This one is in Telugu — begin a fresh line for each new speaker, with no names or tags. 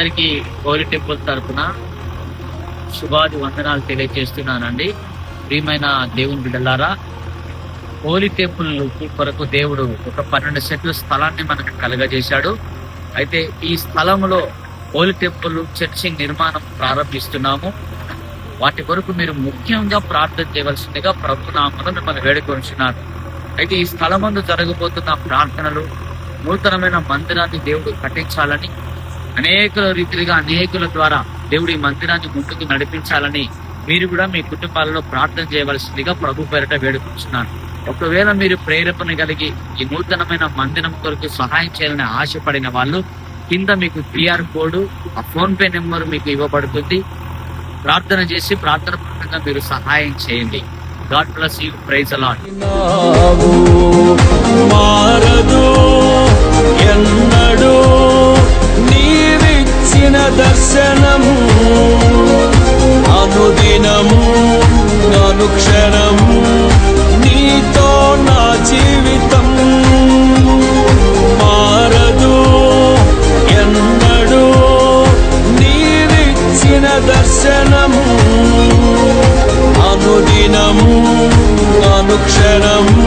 అందరికీ హోలీ టెంపుల్ తరఫున శుభాది వందనాలు తెలియజేస్తున్నానండి. ప్రియమైన దేవుని బిడ్డలారా, హోలీ టెంపుల్ కొరకు దేవుడు ఒక 12 సెంట్ల స్థలాన్ని మనకు కలుగజేశాడు. అయితే ఈ స్థలంలో హోలీ టెంపుల్ చర్చి నిర్మాణం ప్రారంభిస్తున్నాము. వాటి కొరకు మీరు ముఖ్యంగా ప్రార్థన చేయవలసిందిగా ప్రభు నామములో మిమ్మల్ని వేడుకొంచున్నాను. అయితే ఈ స్థలమందు జరగబోతున్న ప్రార్థనలు నూతనమైన మందిరాన్ని దేవుడు కట్టించాలని, అనేక రీతిగా అనేకుల ద్వారా దేవుడు ఈ మందిరాన్ని ముందుకు నడిపించాలని మీరు కూడా మీ కుటుంబాలలో ప్రార్థన చేయవలసిందిగా ప్రభు పేరిట వేడుకుంటున్నాను. ఒకవేళ మీరు ప్రేరేపణ కలిగి ఈ నూతనమైన మందిరం కొరకు సహాయం చేయాలని ఆశపడిన వాళ్ళు కింద మీకు క్యూఆర్ కోడ్, ఆ ఫోన్ పే నెంబర్ మీకు ఇవ్వబడుతుంది. ప్రార్థన చేసి ప్రార్థన పరంగా మీరు సహాయం చేయండి. God bless you. Praise the Lord.
మారదు ఎన్నడూ నీవిచ్చిన దర్శనము, అనుదినము అనుక్షణము నీతో నా జీవితం. మారదు ఎన్నడూ నీవిచ్చిన దర్శనము, అనుదినము అనుక్షణము